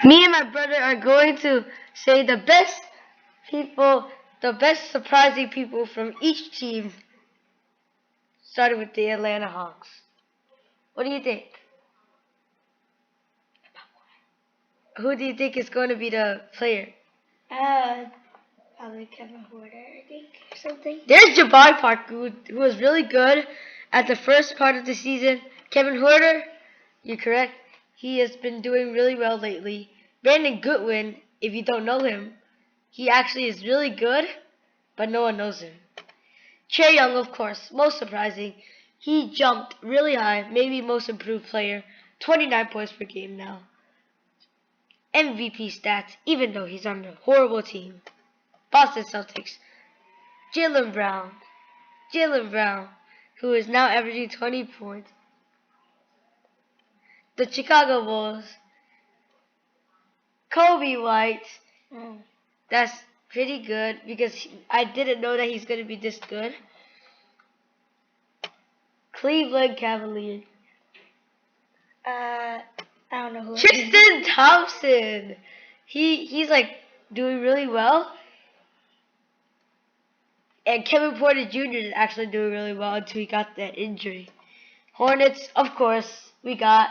Me and my brother are going to say the best people, the best surprising people from each team, starting with the Atlanta Hawks. What do you think? Who do you think is going to be the player? Probably Kevin Porter, I think, or something. There's Jabari Park, who was really good at the first part of the season. Kevin Huerter, you're correct. He has been doing really well lately. Brandon Goodwin, if you don't know him, he actually is really good, but no one knows him. Trae Young, of course, most surprising. He jumped really high, maybe most improved player, 29 points per game now. MVP stats, even though he's on a horrible team. Boston Celtics. Jaylen Brown, who is now averaging 20 points. The Chicago Bulls. Kobe White. That's pretty good because I didn't know that he's going to be this good. Cleveland Cavaliers. I don't know who. Tristan Thompson. He's like doing really well. And Kevin Porter Jr. is actually doing really well until he got that injury. Hornets, of course, we got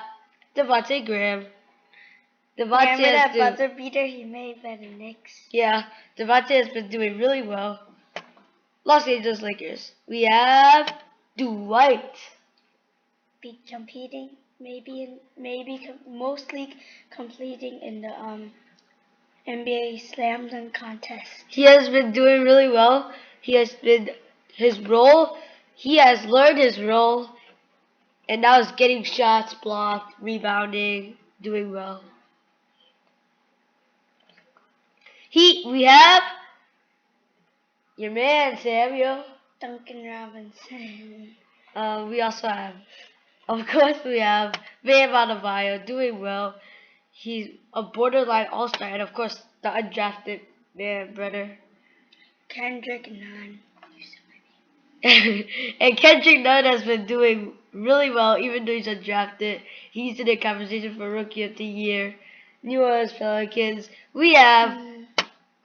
Devontae Graham. Remember that buzzer beater he made by the Knicks? Yeah, Devontae has been doing really well. Los Angeles Lakers. We have Dwight. Be competing, mostly completing in the NBA Slam Dunk contest. He has been doing really well. He has learned his role, and now is getting shots blocked, rebounding, doing well. We have your man Samuel. Duncan Robinson. We also have, of course, we have Bam Adebayo doing well. He's a borderline all-star, and of course, the undrafted man, brother. Kendrick Nunn. And Kendrick Nunn has been doing really well, even though he's undrafted. He's in the conversation for Rookie of the Year. New Orleans Pelicans. We have,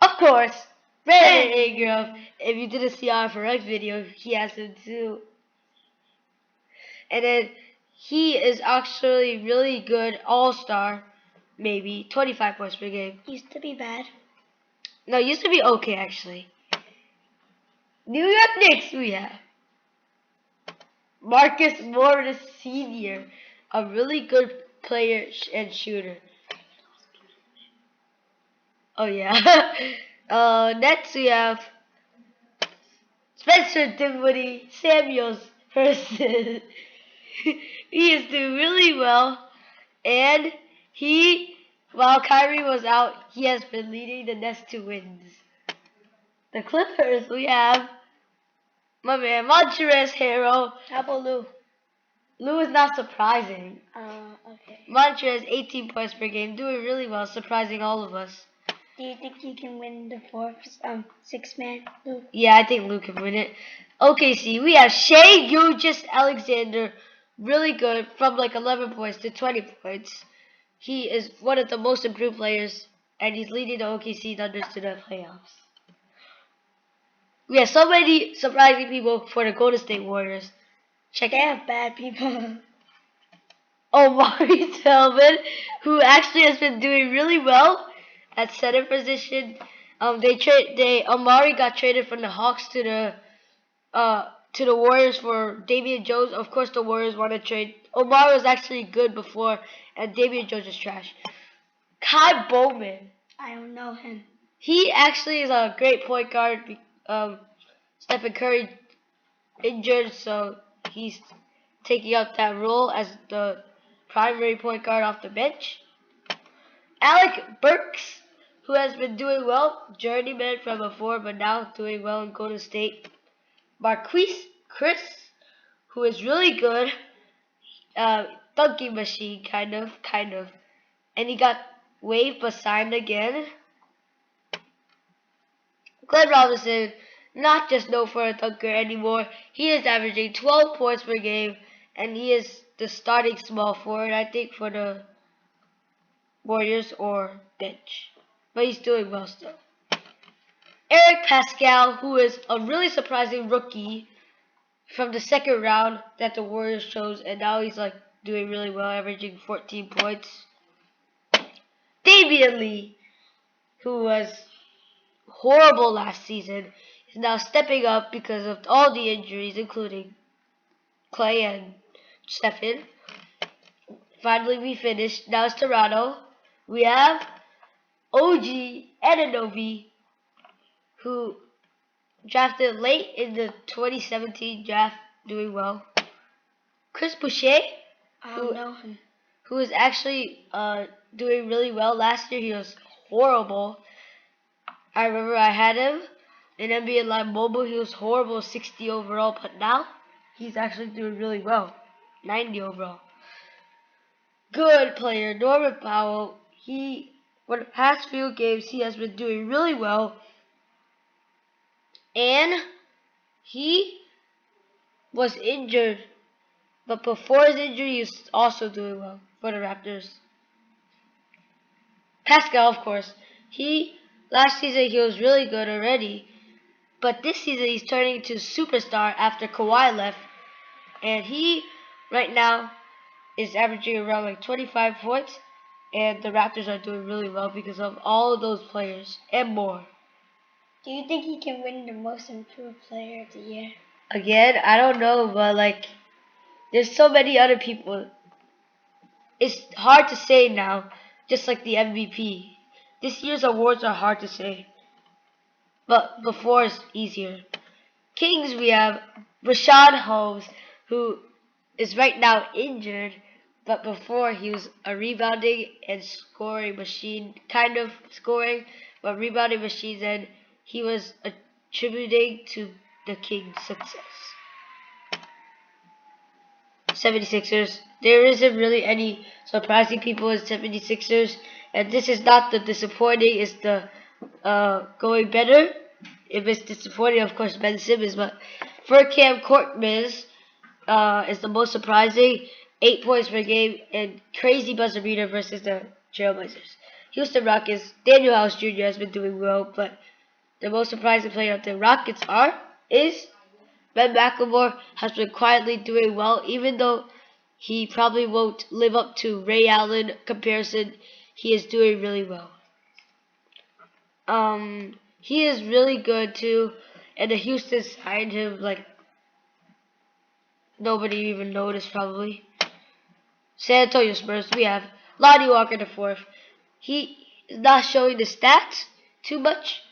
of course, Brandon Ingram. If you didn't see our Forex video, he has him too. And then he is actually really good, all-star, maybe 25 points per game. Used to be bad. No, used to be okay actually. New York Knicks, we have Marcus Morris Sr., a really good player and shooter. Oh yeah. Next we have Spencer Dinwiddie Samuels person. He is doing really well, and while Kyrie was out, he has been leading the Nets to wins. The Clippers, we have my man Montrezl Harrell. How about Lou? Lou is not surprising. Okay. Montrezl 18 points per game, doing really well, surprising all of us. Do you think he can win the fourth six-man, Lou? Yeah, I think Lou can win it. OKC, we have Shai Gilgeous-Alexander, really good, from like 11 points to 20 points. He is one of the most improved players, and he's leading the OKC Thunder to the playoffs. We have so many surprising people for the Golden State Warriors. They have bad people. Omari Tillman, who actually has been doing really well at center position. Omari got traded from the Hawks to the Warriors for Damian Jones. Of course, the Warriors want to trade. Omari was actually good before, and Damian Jones is trash. Kai Bowman. I don't know him. He actually is a great point guard. Stephen Curry injured, so he's taking up that role as the primary point guard off the bench. Alec Burks, who has been doing well, journeyman from before, but now doing well in Golden State. Marquise Chris, who is really good, dunking machine, kind of, and he got waived but signed again. Glenn Robinson, not just known for a dunker anymore. He is averaging 12 points per game, and he is the starting small forward, I think, for the Warriors or bench. But he's doing well still. Eric Pascal, who is a really surprising rookie from the second round that the Warriors chose, and now he's like doing really well, averaging 14 points. Damian Lee, who was horrible last season, is now stepping up because of all the injuries, including Clay and Stephen. Finally, we finished. Now it's Toronto. We have OG Anunoby, who drafted late in the 2017 draft, doing well. Chris Boucher, who is actually doing really well. Last year he was horrible. I remember I had him in NBA Live Mobile. He was horrible, 60 overall, but now he's actually doing really well, 90 overall. Good player, Norman Powell. For the past few games, he has been doing really well, and he was injured, but before his injury, he was also doing well for the Raptors. Pascal, of course, last season he was really good already, but this season he's turning into a superstar after Kawhi left, and he right now is averaging around like 25 points, and the Raptors are doing really well because of all of those players and more. Do you think he can win the Most Improved Player of the Year? Again, I don't know, but like, there's so many other people. It's hard to say now, just like the MVP. This year's awards are hard to say, but before it's easier. Kings, we have Rashawn Holmes, who is right now injured, but before he was a rebounding and scoring machine, kind of scoring, but rebounding machines, and he was attributing to the Kings' success. 76ers. There isn't really any surprising people in 76ers, and this is not the disappointing, it's the going better. If it's disappointing, of course, Ben Simmons, but Furkan Korkmaz is the most surprising. 8 points per game and crazy buzzer beater versus the Trailblazers. Houston Rockets, Daniel House Jr. has been doing well, but the most surprising player of the Rockets is Ben McLemore has been quietly doing well, even though he probably won't live up to Ray Allen comparison. He is doing really well. He is really good too, and the Houston signed him like nobody even noticed probably. San Antonio Spurs, we have Lonnie Walker IV. He is not showing the stats too much,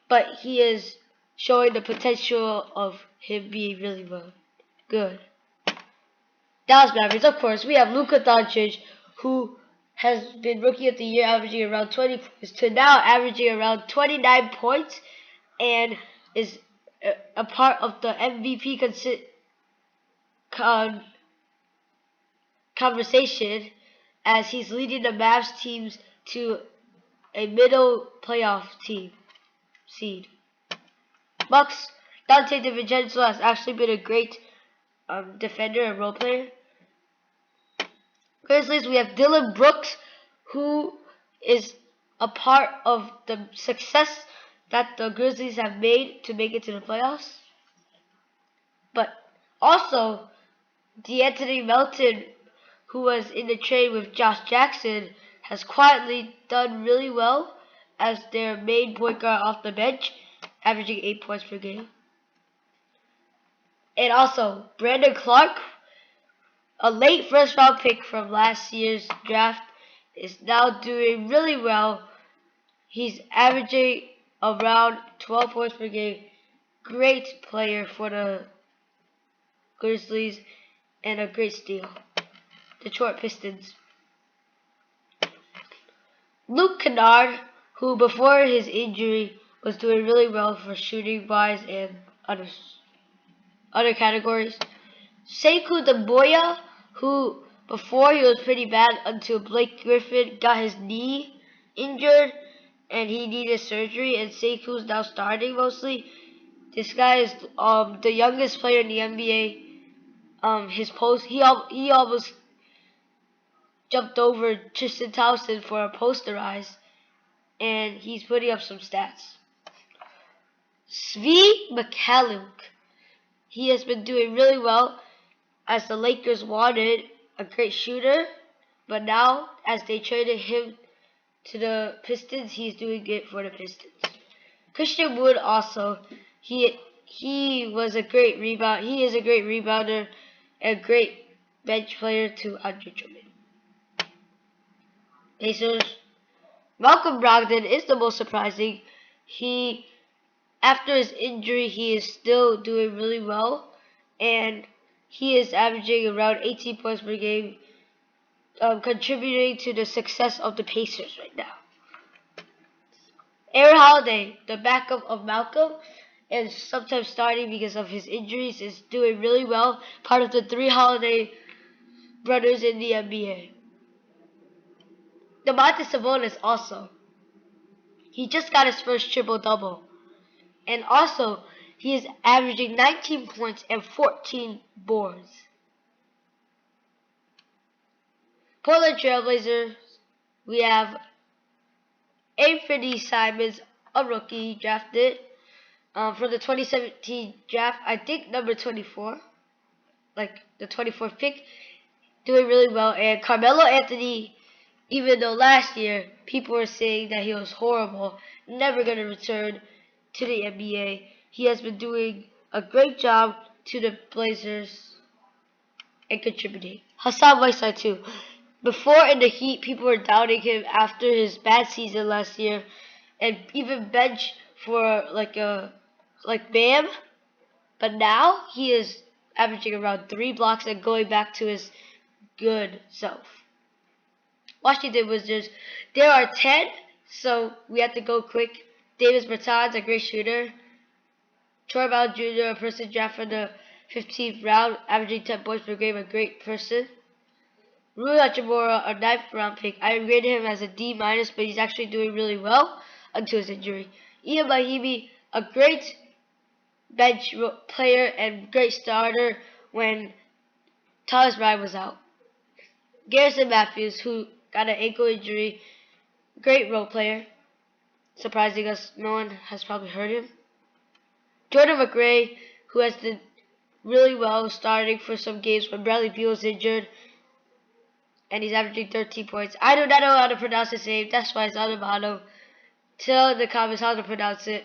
but he is showing the potential of him being really good. Dallas Mavericks, of course, we have Luka Doncic, who has been Rookie of the Year, averaging around 20 points, to now averaging around 29 points, and is a part of the MVP conversation, as he's leading the Mavs teams to a middle playoff seed. Bucks, Dante DiVincenzo has actually been a great defender and role player. Grizzlies, we have Dylan Brooks, who is a part of the success that the Grizzlies have made to make it to the playoffs. But also, DeAnthony Melton, who was in the trade with Josh Jackson, has quietly done really well as their main point guard off the bench, averaging 8 points per game. And also, Brandon Clark, a late first round pick from last year's draft, is now doing really well. He's averaging around 12 points per game. Great player for the Grizzlies and a great steal. Detroit Pistons. Luke Kennard, who before his injury was doing really well for shooting wise and other categories. Sekou Doumbouya, who before he was pretty bad until Blake Griffin got his knee injured and he needed surgery, and Sekou's now starting mostly. This guy is the youngest player in the NBA. He almost jumped over Tristan Thompson for a posterize, and he's putting up some stats. Svi Mikhailiuk, he has been doing really well as the Lakers wanted a great shooter, but now as they traded him to the Pistons, he's doing it for the Pistons. Christian Wood also, he was a great rebound. He is a great rebounder and a great bench player to Andre Drummond. Pacers, Malcolm Brogdon is the most surprising. After his injury, he is still doing really well, and he is averaging around 18 points per game, contributing to the success of the Pacers right now. Aaron Holiday, the backup of Malcolm, and sometimes starting because of his injuries, is doing really well. Part of the 3 Holiday brothers in the NBA. Domantas Sabonis also. He just got his first triple-double. And also, he is averaging 19 points and 14 boards. Portland Trailblazers, we have Anthony Simons, a rookie drafted for the 2017 draft. I think number 24, like the 24th pick, doing really well. And Carmelo Anthony, even though last year people were saying that he was horrible, never going to return to the NBA, he has been doing a great job to the Blazers and contributing. Hassan Whiteside too. Before in the Heat, people were doubting him after his bad season last year, and even bench for like Bam. But now he is averaging around 3 blocks and going back to his good self. Washington Wizards, there are 10, so we have to go quick. Davis Bertans, a great shooter. Troy Brown Jr., a person drafted in the 15th round, averaging 10 points per game, a great person. Rui Hachimura, a 9th round pick. I rated him as a D-, but he's actually doing really well until his injury. Ian Mahinmi, a great bench player and great starter when Thomas Bryant was out. Garrison Matthews, who got an ankle injury, great role player. Surprising us, no one has probably heard him. Jordan McRae, who has done really well starting for some games when Bradley Beal was injured, and he's averaging 13 points. I do not know how to pronounce his name, that's why it's on the bottom. Tell in the comments how to pronounce it.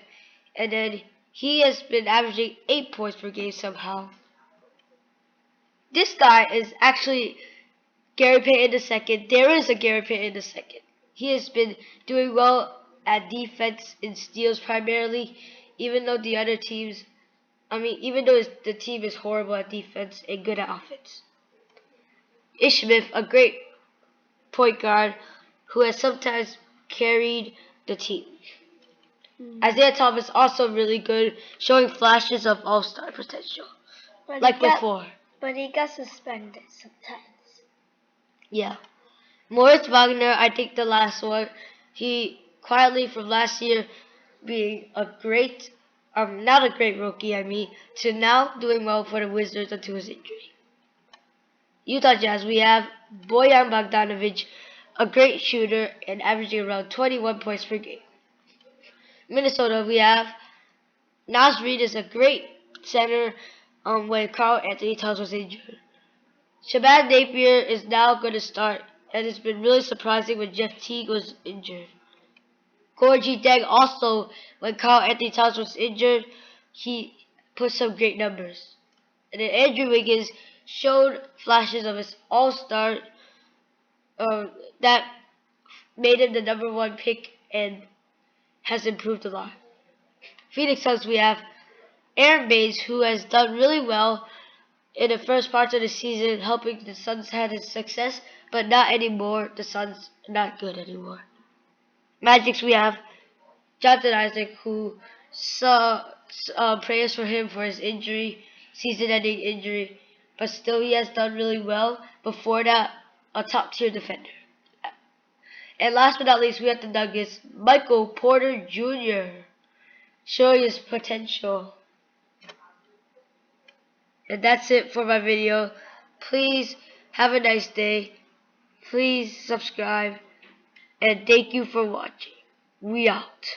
And then he has been averaging 8 points per game somehow. This guy is actually Gary Payton II. There is a Gary Payton II. He has been doing well at defense in steals primarily, even though the other teams, even though the team is horrible at defense and good at offense. Ish Smith, a great point guard who has sometimes carried the team. Isaiah Thomas also really good, showing flashes of all-star potential, before. But he got suspended sometimes. Yeah. Moritz Wagner, I think the last one, he quietly from last year being a great, not a great rookie, to now doing well for the Wizards until his injury. Utah Jazz, we have Bojan Bogdanovic, a great shooter and averaging around 21 points per game. Minnesota, we have Naz Reid is a great center when Karl Anthony Towns was injured. Shabazz Napier is now going to start, and it's been really surprising when Jeff Teague was injured. Gorgie Deng also, when Karl Anthony Towns was injured, he put some great numbers. And then Andrew Wiggins showed flashes of his all-star that made him the #1 pick and has improved a lot. Phoenix Suns, we have Aaron Baines, who has done really well in the first parts of the season, helping the Suns have his success, but not anymore. The Suns are not good anymore. Magics, we have Jonathan Isaac, who saw prayers for him for his injury, season-ending injury, but still he has done really well. Before that, a top-tier defender. And last but not least, we have the Nuggets, Michael Porter Jr., showing his potential. And that's it for my video. Please have a nice day. Please subscribe and thank you for watching. We out.